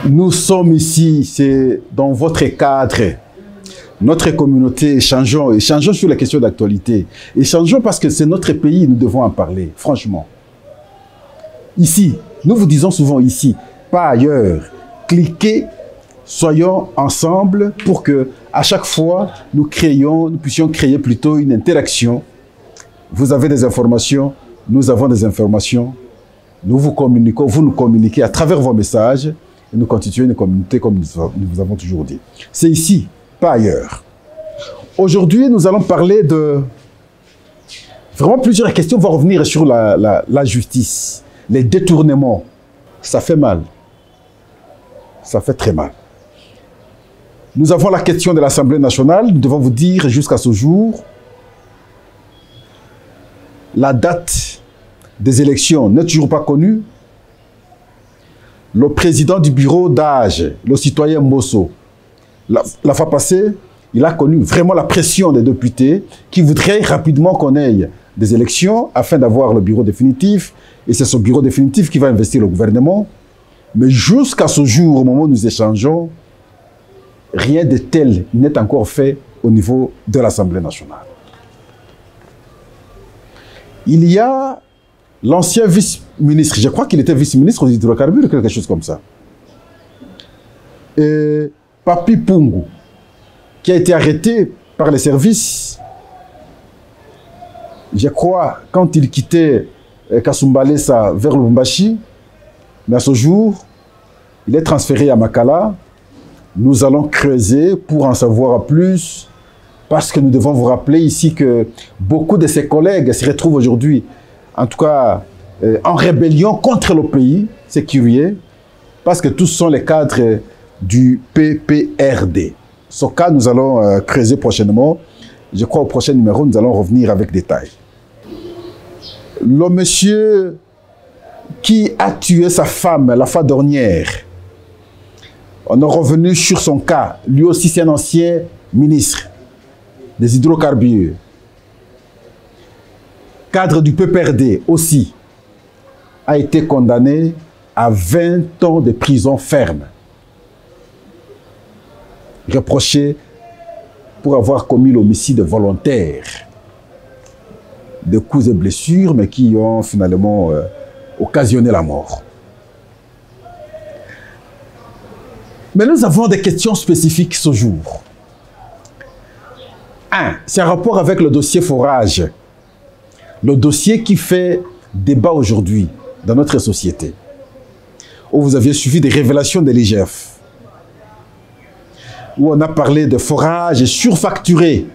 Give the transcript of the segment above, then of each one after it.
Nous sommes ici, c'est dans votre cadre. Notre communauté, échangeons sur les questions d'actualité. Échangeons parce que c'est notre pays, nous devons en parler, franchement. Ici, nous vous disons souvent ici, pas ailleurs. Cliquez, soyons ensemble pour que, à chaque fois, nous puissions créer plutôt une interaction. Vous avez des informations, nous avons des informations. Nous vous communiquons, vous nous communiquez à travers vos messages et nous constituons une communauté comme nous vous avons toujours dit. C'est ici, pas ailleurs. Aujourd'hui, nous allons parler de vraiment plusieurs questions. On va revenir sur la justice, les détournements. Ça fait mal. Ça fait très mal. Nous avons la question de l'Assemblée nationale. Nous devons vous dire jusqu'à ce jour, la date des élections n'est toujours pas connue. Le président du bureau d'âge, le citoyen Mosso, la fois passée, il a connu vraiment la pression des députés qui voudraient rapidement qu'on ait des élections afin d'avoir le bureau définitif. Et c'est ce bureau définitif qui va investir le gouvernement. Mais jusqu'à ce jour, au moment où nous échangeons, rien de tel n'est encore fait au niveau de l'Assemblée nationale. Il y a l'ancien vice-ministre, je crois qu'il était vice-ministre aux hydrocarbures, quelque chose comme ça. Et Papi Pungu, qui a été arrêté par les services, je crois, quand il quittait Kasumbalesa vers Lubumbashi, mais à ce jour, il est transféré à Makala. Nous allons creuser pour en savoir plus, parce que nous devons vous rappeler ici que beaucoup de ses collègues se retrouvent aujourd'hui, en tout cas, en rébellion contre le pays. C'est curieux, parce que tous sont les cadres du PPRD. Ce cas, nous allons creuser prochainement. Je crois au prochain numéro, nous allons revenir avec détails. Le monsieur qui a tué sa femme la fois dernière, on est revenu sur son cas. Lui aussi, c'est un ancien ministre des hydrocarbures. Cadre du PPRD aussi, a été condamné à 20 ans de prison ferme. Reproché pour avoir commis l'homicide volontaire de coups et blessures, mais qui ont finalement occasionné la mort. Mais nous avons des questions spécifiques ce jour. Un, c'est un rapport avec le dossier forage. Le dossier qui fait débat aujourd'hui dans notre société. Où vous aviez suivi des révélations de l'IGF. Où on a parlé de forage surfacturé.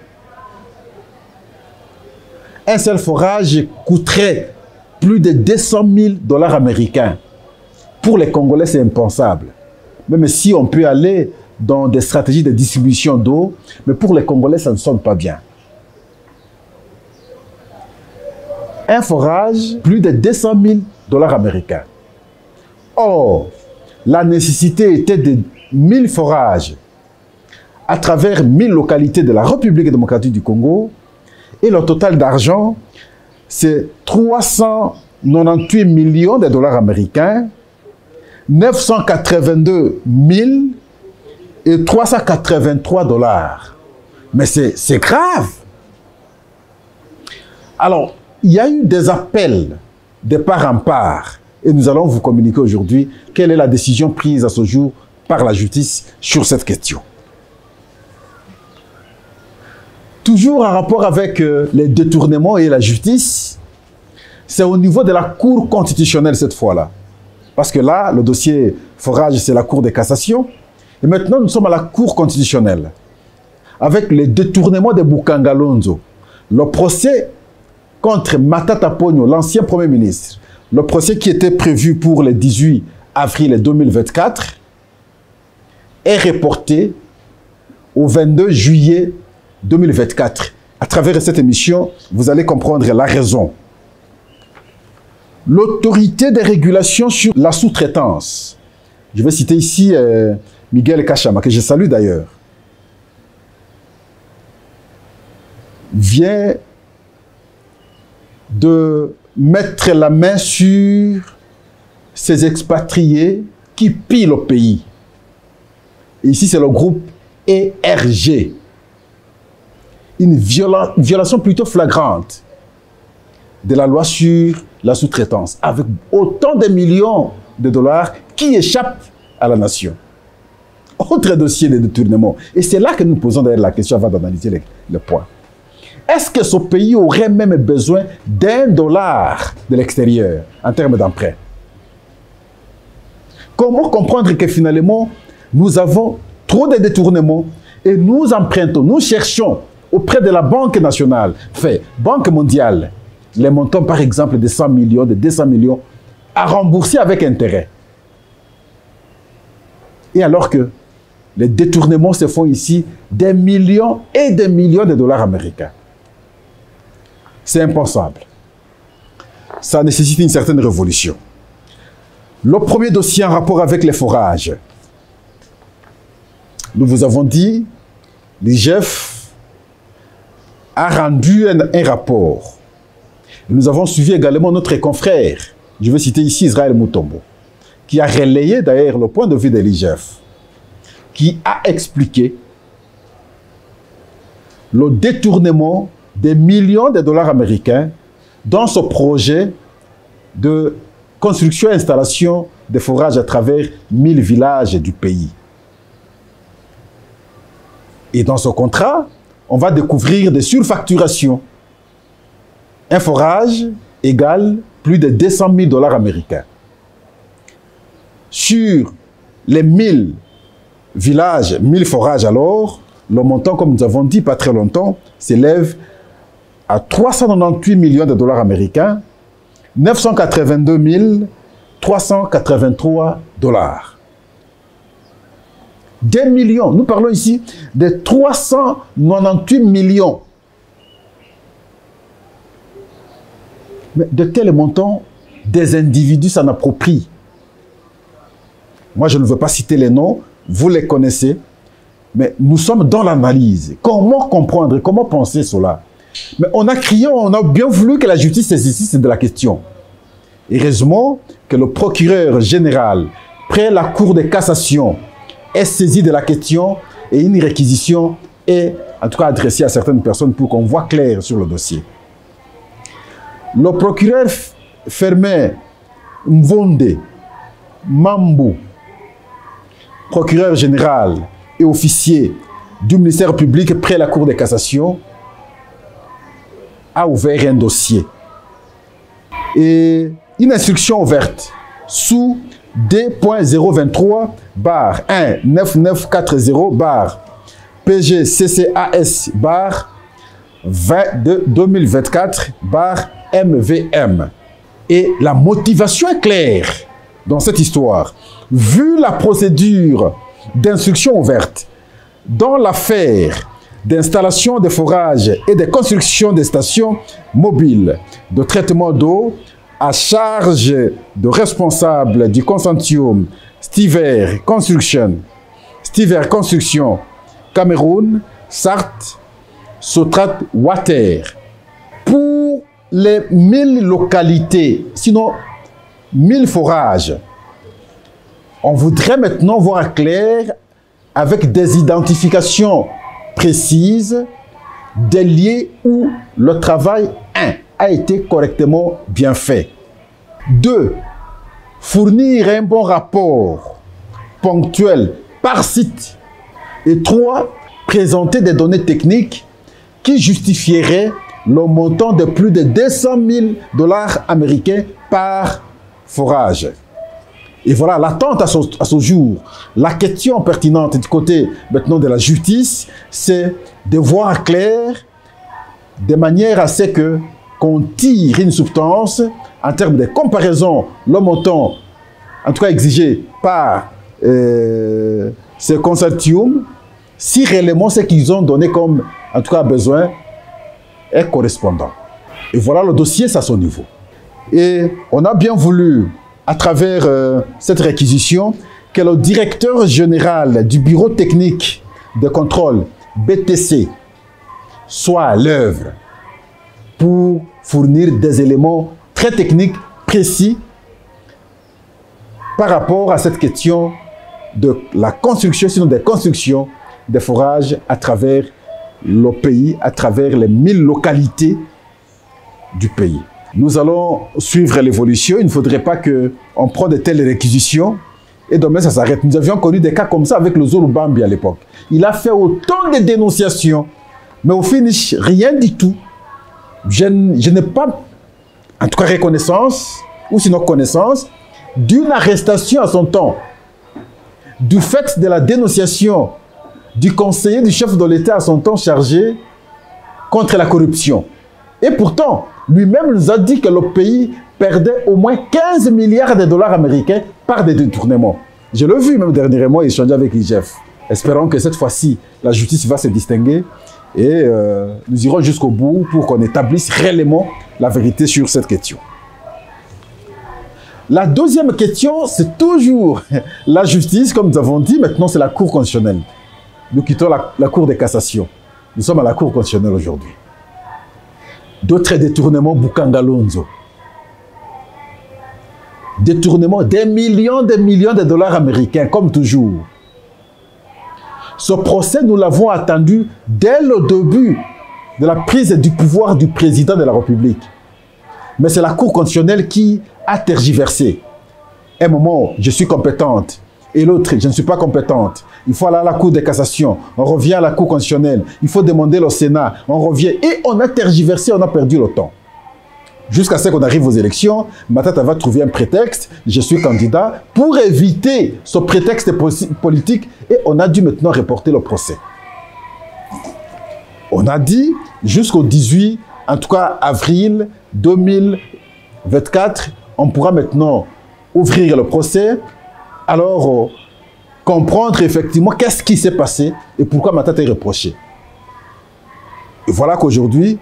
Un seul forage coûterait plus de 200 000 $ américains. Pour les Congolais, c'est impensable. Même si on peut aller dans des stratégies de distribution d'eau, mais pour les Congolais, ça ne sonne pas bien. Un forage, plus de 200 000 $ américains. Or, la nécessité était de 1000 forages à travers 1000 localités de la République démocratique du Congo. Et le total d'argent, c'est 398 millions de $ américains, 982 000 et 383 $. Mais c'est grave. Alors, il y a eu des appels de part en part. Et nous allons vous communiquer aujourd'hui quelle est la décision prise à ce jour par la justice sur cette question. Toujours en rapport avec les détournements et la justice, c'est au niveau de la Cour constitutionnelle cette fois-là. Parce que là, le dossier forage, c'est la Cour de cassation. Et maintenant, nous sommes à la Cour constitutionnelle. Avec les détournements de Bukangalonzo. Le procès contre Matata Ponyo, l'ancien Premier ministre. Le procès qui était prévu pour le 18 avril 2024 est reporté au 22 juillet 2024. À travers cette émission, vous allez comprendre la raison. L'autorité de régulation sur la sous-traitance. Je vais citer ici Miguel Kachama, que je salue d'ailleurs. Vient de mettre la main sur ces expatriés qui pillent le pays. Et ici, c'est le groupe ERG. Une violation plutôt flagrante de la loi sur la sous-traitance, avec autant de millions de dollars qui échappent à la nation. Autre dossier de détournement. Et c'est là que nous posons d'ailleurs la question avant d'analyser le point. Est-ce que ce pays aurait même besoin $1 de l'extérieur en termes d'emprunt? Comment comprendre que finalement, nous avons trop de détournements et nous empruntons, nous cherchons auprès de la Banque nationale, Banque mondiale, les montants par exemple de 100 millions, de 200 millions, à rembourser avec intérêt. Et alors que les détournements se font ici des millions et des millions de dollars américains. C'est impensable. Ça nécessite une certaine révolution. Le premier dossier en rapport avec les forages. Nous vous avons dit, l'IGF a rendu un rapport. Nous avons suivi également notre confrère, je veux citer ici Israël Mutombo, qui a relayé d'ailleurs le point de vue de l'IGF, qui a expliqué le détournement des millions de dollars américains dans ce projet de construction et installation de forages à travers 1000 villages du pays. Et dans ce contrat, on va découvrir des surfacturations. Un forage égale plus de 200 000 dollars américains. Sur les 1000 villages, 1000 forages alors, le montant, comme nous avons dit pas très longtemps, s'élève à 398 millions de dollars américains, 982 383 dollars. Des millions, nous parlons ici de 398 millions. Mais de tels montants, des individus s'en approprient. Moi, je ne veux pas citer les noms, vous les connaissez, mais nous sommes dans l'analyse. Comment comprendre, comment penser cela? Mais on a crié, on a bien voulu que la justice saisisse de la question. Heureusement que le procureur général, près la Cour de cassation, est saisi de la question et une réquisition est en tout cas adressée à certaines personnes pour qu'on voit clair sur le dossier. Le procureur Fermin Mvonde Mambo, procureur général et officier du ministère public près la Cour de cassation, a ouvert un dossier. Et une instruction ouverte sous D.023-19940-PG-CCAS-2024-MVM. Et la motivation est claire dans cette histoire. Vu la procédure d'instruction ouverte dans l'affaire d'installation de forages et de construction de stations mobiles de traitement d'eau à charge de responsable du consortium Stiver Construction, Cameroun, Sarthe, Sotrat Water. Pour les 1000 localités, sinon 1000 forages, on voudrait maintenant voir clair avec des identifications précises des lieux où le travail 1 a été correctement bien fait. 2. Fournir un bon rapport ponctuel par site. Et 3. Présenter des données techniques qui justifieraient le montant de plus de 200 000 dollars américains par forage. Et voilà, l'attente à ce jour, la question pertinente du côté maintenant de la justice, c'est de voir clair de manière à ce que qu'on tire une substance en termes de comparaison, le montant, en tout cas exigé par ce consortium, si réellement ce qu'ils ont donné comme, en tout cas, besoin est correspondant. Et voilà le dossier, c'est à son niveau. Et on a bien voulu, à travers cette réquisition, que le directeur général du bureau technique de contrôle, BTC, soit à l'œuvre pour fournir des éléments très techniques, précis, par rapport à cette question de la construction, sinon des constructions, des forages à travers le pays, à travers les 1000 localités du pays. Nous allons suivre l'évolution. Il ne faudrait pas qu'on prenne de telles réquisitions et demain ça s'arrête. Nous avions connu des cas comme ça avec le Zolubambi à l'époque. Il a fait autant de dénonciations, mais au finish, rien du tout. Je n'ai pas, en tout cas, reconnaissance, ou sinon connaissance, d'une arrestation à son temps, du fait de la dénonciation du conseiller du chef de l'État à son temps chargé contre la corruption. Et pourtant, lui-même nous a dit que le pays perdait au moins 15 milliards de dollars américains par des détournements. Je l'ai vu même dernièrement échanger avec l'IGF. Espérons que cette fois-ci, la justice va se distinguer et nous irons jusqu'au bout pour qu'on établisse réellement la vérité sur cette question. La deuxième question, c'est toujours la justice, comme nous avons dit. Maintenant, c'est la Cour constitutionnelle. Nous quittons la Cour de cassation. Nous sommes à la Cour constitutionnelle aujourd'hui. D'autres détournements, Bukangalonzo. Détournement des millions de dollars américains, comme toujours. Ce procès, nous l'avons attendu dès le début de la prise du pouvoir du président de la République. Mais c'est la Cour constitutionnelle qui a tergiversé. Un moment, je suis compétente. Et l'autre, je ne suis pas compétente. Il faut aller à la Cour de cassation. On revient à la Cour constitutionnelle. Il faut demander au Sénat. On revient. Et on a tergiversé, on a perdu le temps. Jusqu'à ce qu'on arrive aux élections, Matata va trouver un prétexte. Je suis candidat pour éviter ce prétexte politique. Et on a dû maintenant reporter le procès. On a dit jusqu'au 18, en tout cas avril 2024, on pourra maintenant ouvrir le procès. Alors, comprendre effectivement qu'est-ce qui s'est passé et pourquoi Matata est reproché. Et voilà qu'aujourd'hui,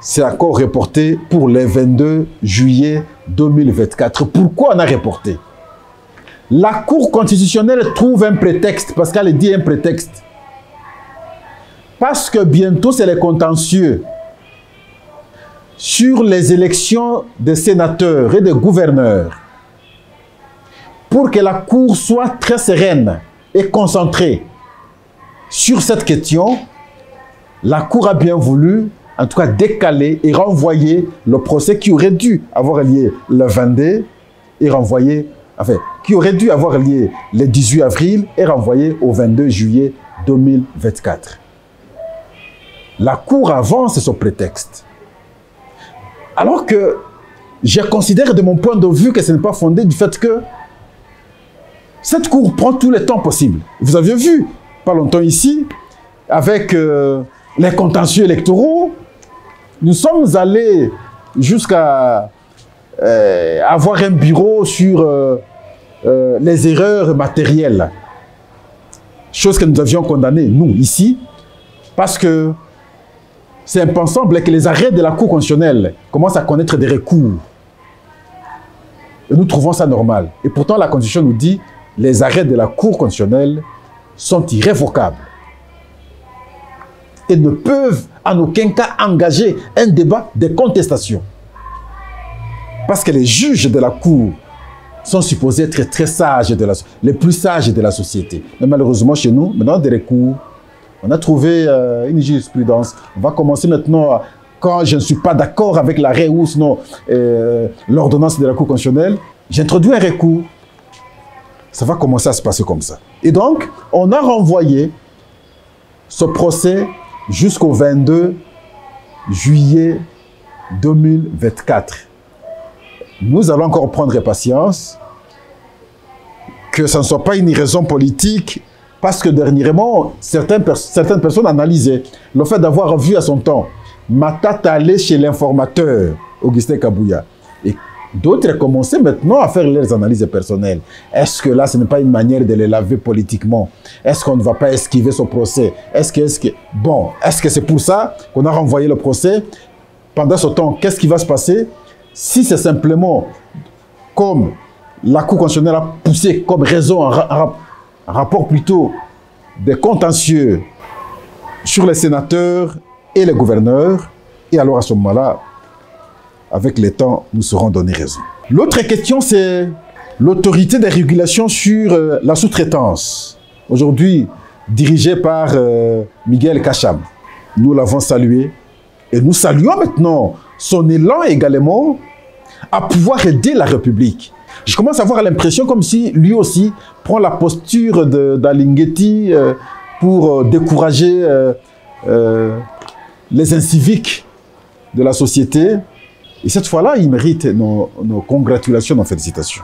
c'est encore reporté pour le 22 juillet 2024. Pourquoi on a reporté? La Cour constitutionnelle trouve un prétexte, parce qu'elle dit un prétexte. Parce que bientôt, c'est les contentieux sur les élections des sénateurs et des gouverneurs. Pour que la Cour soit très sereine et concentrée sur cette question, la Cour a bien voulu, en tout cas, décaler et renvoyer le procès qui aurait dû avoir lieu le 22 et renvoyer, enfin, qui aurait dû avoir lieu le 18 avril et renvoyé au 22 juillet 2024. La Cour avance ce prétexte. Alors que je considère de mon point de vue que ce n'est pas fondé du fait que cette Cour prend tout le temps possible. Vous avez vu, pas longtemps ici, avec les contentieux électoraux, nous sommes allés jusqu'à avoir un bureau sur les erreurs matérielles. Chose que nous avions condamnée, nous, ici, parce que c'est impensable que les arrêts de la Cour constitutionnelle commencent à connaître des recours. Et nous trouvons ça normal. Et pourtant, la Constitution nous dit les arrêts de la Cour constitutionnelle sont irrévocables et ne peuvent en aucun cas engager un débat de contestation. Parce que les juges de la Cour sont supposés être très sages, les plus sages de la société. Mais malheureusement, chez nous, maintenant, des recours, on a trouvé une jurisprudence. On va commencer maintenant, quand je ne suis pas d'accord avec l'arrêt ou sinon l'ordonnance de la Cour constitutionnelle, j'introduis un recours. Ça va commencer à se passer comme ça. Et donc, on a renvoyé ce procès jusqu'au 22 juillet 2024. Nous allons encore prendre patience, que ce ne soit pas une raison politique, parce que dernièrement, certaines personnes analysaient le fait d'avoir vu à son temps Matata aller chez l'informateur Augustin Kabouya. Et d'autres commençaient maintenant à faire leurs analyses personnelles. Est-ce que là, ce n'est pas une manière de les laver politiquement? Est-ce qu'on ne va pas esquiver ce procès? Bon, est-ce que c'est pour ça qu'on a renvoyé le procès? Pendant ce temps, qu'est-ce qui va se passer? Si c'est simplement comme la Cour constitutionnelle a poussé comme raison, un rapport plutôt des contentieux sur les sénateurs et les gouverneurs, et alors à ce moment-là, avec le temps, nous serons donné raison. L'autre question, c'est l'autorité des régulations sur la sous-traitance, aujourd'hui dirigée par Miguel Kacham. Nous l'avons salué et nous saluons maintenant son élan également à pouvoir aider la République. Je commence à avoir l'impression comme si lui aussi prend la posture d'Alinguetti pour décourager les inciviques de la société. Et cette fois-là, il mérite nos congratulations, nos félicitations.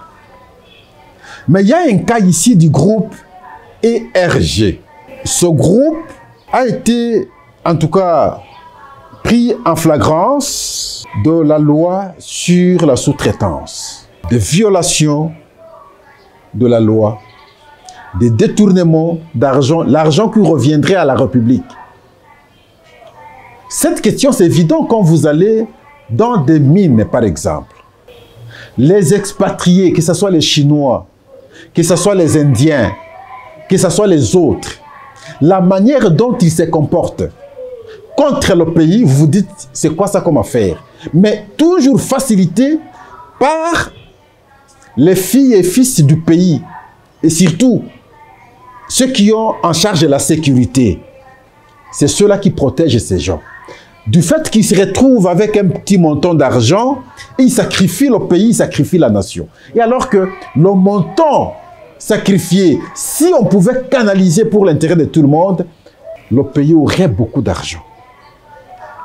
Mais il y a un cas ici du groupe ERG. Ce groupe a été, en tout cas, pris en flagrance de la loi sur la sous-traitance, des violations de la loi, des détournements d'argent, l'argent qui reviendrait à la République. Cette question, c'est évident quand vous allez dans des mines, par exemple. Les expatriés, que ce soit les Chinois, que ce soit les Indiens, que ce soit les autres, la manière dont ils se comportent contre le pays, vous vous dites, c'est quoi ça comme affaire? Mais toujours facilité par les filles et fils du pays. Et surtout, ceux qui ont en charge la sécurité. C'est ceux-là qui protègent ces gens. Du fait qu'ils se retrouvent avec un petit montant d'argent, ils sacrifient le pays, ils sacrifient la nation. Et alors que le montant sacrifié, si on pouvait canaliser pour l'intérêt de tout le monde, le pays aurait beaucoup d'argent.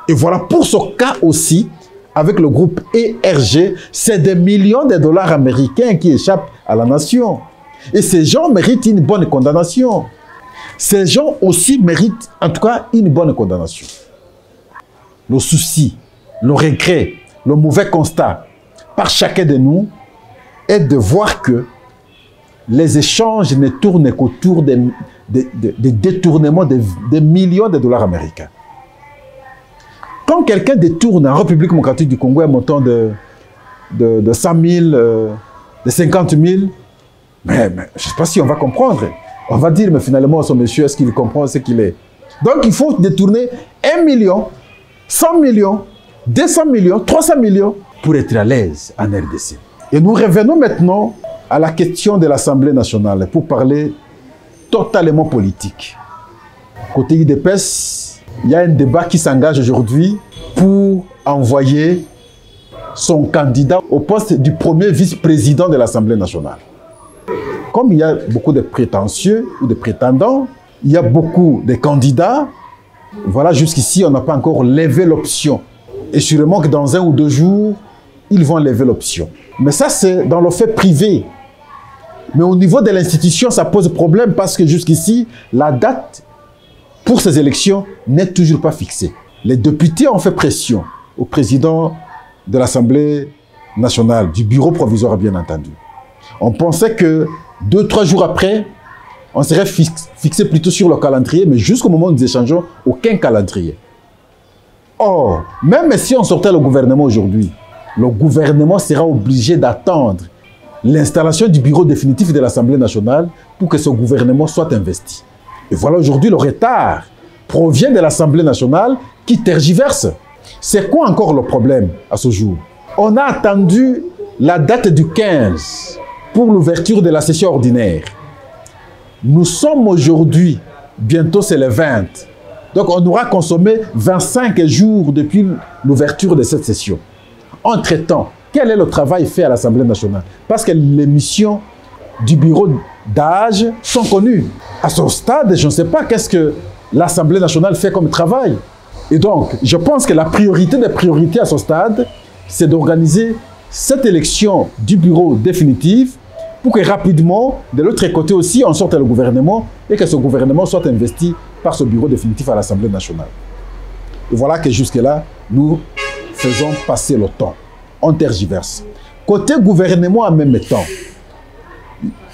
Et voilà, pour ce cas aussi, avec le groupe ERG, c'est des millions de dollars américains qui échappent à la nation. Et ces gens méritent une bonne condamnation. Ces gens aussi méritent, en tout cas, une bonne condamnation. Le souci, le regret, le mauvais constat par chacun de nous est de voir que les échanges ne tournent qu'autour des détournements de millions de dollars américains. Quand quelqu'un détourne en République démocratique du Congo un montant de 100 000, de 50 000, mais je ne sais pas si on va comprendre. On va dire, mais finalement, ce monsieur, est-ce qu'il comprend ce qu'il est? Donc, il faut détourner 1 million, 100 millions, 200 millions, 300 millions pour être à l'aise en RDC. Et nous revenons maintenant à la question de l'Assemblée nationale pour parler totalement politique. Côté UDPS, il y a un débat qui s'engage aujourd'hui pour envoyer son candidat au poste du premier vice-président de l'Assemblée nationale. Comme il y a beaucoup de prétentieux ou de prétendants, il y a beaucoup de candidats. Voilà, jusqu'ici, on n'a pas encore levé l'option. Et sûrement que dans 1 ou 2 jours, ils vont lever l'option. Mais ça, c'est dans le fait privé. Mais au niveau de l'institution, ça pose problème parce que jusqu'ici, la date pour ces élections n'est toujours pas fixée. Les députés ont fait pression au président de l'Assemblée nationale, du bureau provisoire bien entendu. On pensait que 2-3 jours après, on serait fixé plutôt sur le calendrier, mais jusqu'au moment où nous échangeons, aucun calendrier. Or, même si on sortait le gouvernement aujourd'hui, le gouvernement sera obligé d'attendre l'installation du bureau définitif de l'Assemblée nationale pour que ce gouvernement soit investi. Et voilà, aujourd'hui, le retard provient de l'Assemblée nationale qui tergiverse. C'est quoi encore le problème à ce jour? On a attendu la date du 15 pour l'ouverture de la session ordinaire. Nous sommes aujourd'hui, bientôt c'est le 20. Donc on aura consommé 25 jours depuis l'ouverture de cette session. Entre-temps, quel est le travail fait à l'Assemblée nationale? Parce que les missions du bureau d'âge sont connues. À ce stade, je ne sais pas qu'est-ce que l'Assemblée nationale fait comme travail. Et donc, je pense que la priorité des priorités à ce stade, c'est d'organiser cette élection du bureau définitif pour que rapidement, de l'autre côté aussi, on sorte le gouvernement et que ce gouvernement soit investi par ce bureau définitif à l'Assemblée nationale. Et voilà que jusque-là, nous faisons passer le temps. On tergiverse. Côté gouvernement en même temps,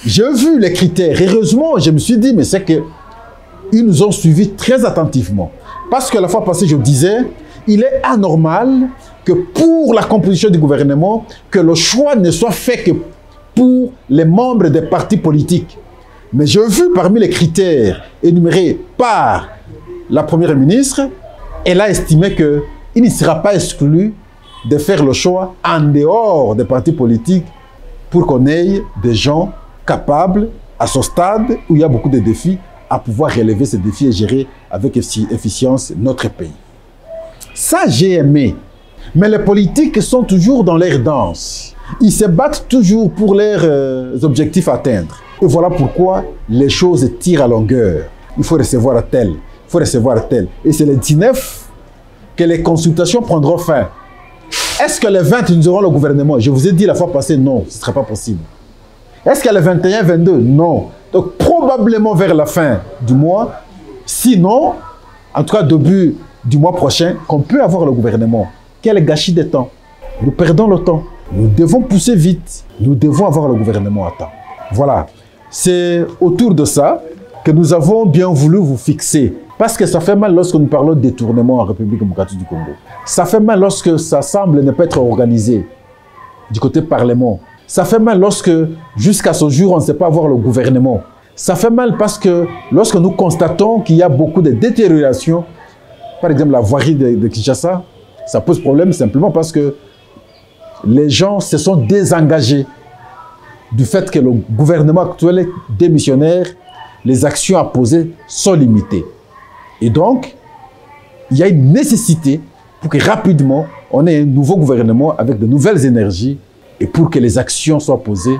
j'ai vu les critères. Heureusement, je me suis dit, mais c'est qu'ils nous ont suivis très attentivement. Parce que la fois passée, je disais, il est anormal que pour la composition du gouvernement, que le choix ne soit fait que pour les membres des partis politiques. Mais j'ai vu parmi les critères énumérés par la Première ministre, elle a estimé qu'il ne sera pas exclu de faire le choix en dehors des partis politiques pour qu'on ait des gens capables, à ce stade où il y a beaucoup de défis, à pouvoir relever ces défis et gérer avec efficience notre pays. Ça, j'ai aimé. Mais les politiques sont toujours dans leur danse. Ils se battent toujours pour leurs objectifs à atteindre. Et voilà pourquoi les choses tirent à longueur. Il faut recevoir tel, il faut recevoir tel. Et c'est le 19 que les consultations prendront fin. Est-ce que le 20, nous aurons le gouvernement? Je vous ai dit la fois passée, non, ce ne sera pas possible. Est-ce que le 21, 22? Non. Donc, probablement vers la fin du mois, sinon, en tout cas, début du mois prochain, qu'on peut avoir le gouvernement. Quel gâchis de temps. Nous perdons le temps. Nous devons pousser vite. Nous devons avoir le gouvernement à temps. Voilà. C'est autour de ça que nous avons bien voulu vous fixer. Parce que ça fait mal lorsque nous parlons de détournement en République démocratique du Congo. Ça fait mal lorsque ça semble ne pas être organisé du côté Parlement. Ça fait mal lorsque, jusqu'à ce jour, on ne sait pas avoir le gouvernement. Ça fait mal parce que lorsque nous constatons qu'il y a beaucoup de détérioration, par exemple la voirie de Kinshasa, ça pose problème simplement parce que les gens se sont désengagés du fait que le gouvernement actuel est démissionnaire, les actions à poser sont limitées. Et donc, il y a une nécessité pour que rapidement, on ait un nouveau gouvernement avec de nouvelles énergies et pour que les actions soient posées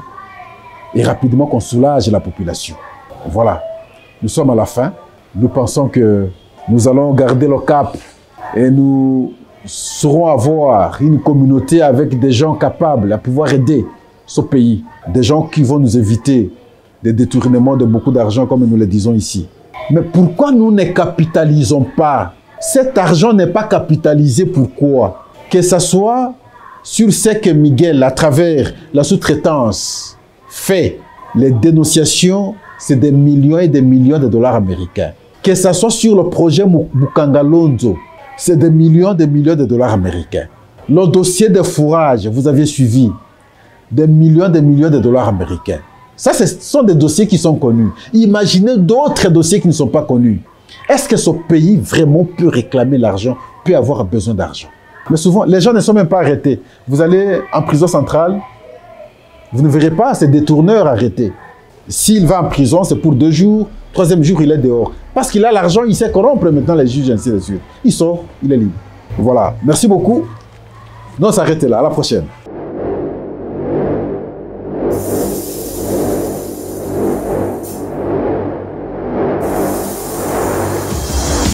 et rapidement qu'on soulage la population. Voilà, nous sommes à la fin. Nous pensons que nous allons garder le cap et nous saurons avoir une communauté avec des gens capables à pouvoir aider ce pays. Des gens qui vont nous éviter des détournements de beaucoup d'argent comme nous le disons ici. Mais pourquoi nous ne capitalisons pas? Cet argent n'est pas capitalisé. Pourquoi? Que ce soit sur ce que Miguel, à travers la sous-traitance, fait. Les dénonciations, c'est des millions et des millions de dollars américains. Que ce soit sur le projet Mukangalonzo, c'est des millions de dollars américains. Le dossier de fourrage, vous avez suivi, des millions de dollars américains. Ça, ce sont des dossiers qui sont connus. Imaginez d'autres dossiers qui ne sont pas connus. Est-ce que ce pays vraiment peut réclamer l'argent, peut avoir besoin d'argent? Mais souvent, les gens ne sont même pas arrêtés. Vous allez en prison centrale, vous ne verrez pas ces détourneurs arrêtés. S'il va en prison, c'est pour 2 jours, 3e jour, il est dehors. Parce qu'il a l'argent, il sait corrompre maintenant les juges, ainsi de suite. Il sort, il est libre. Voilà. Merci beaucoup. Nous, on s'arrête là. À la prochaine.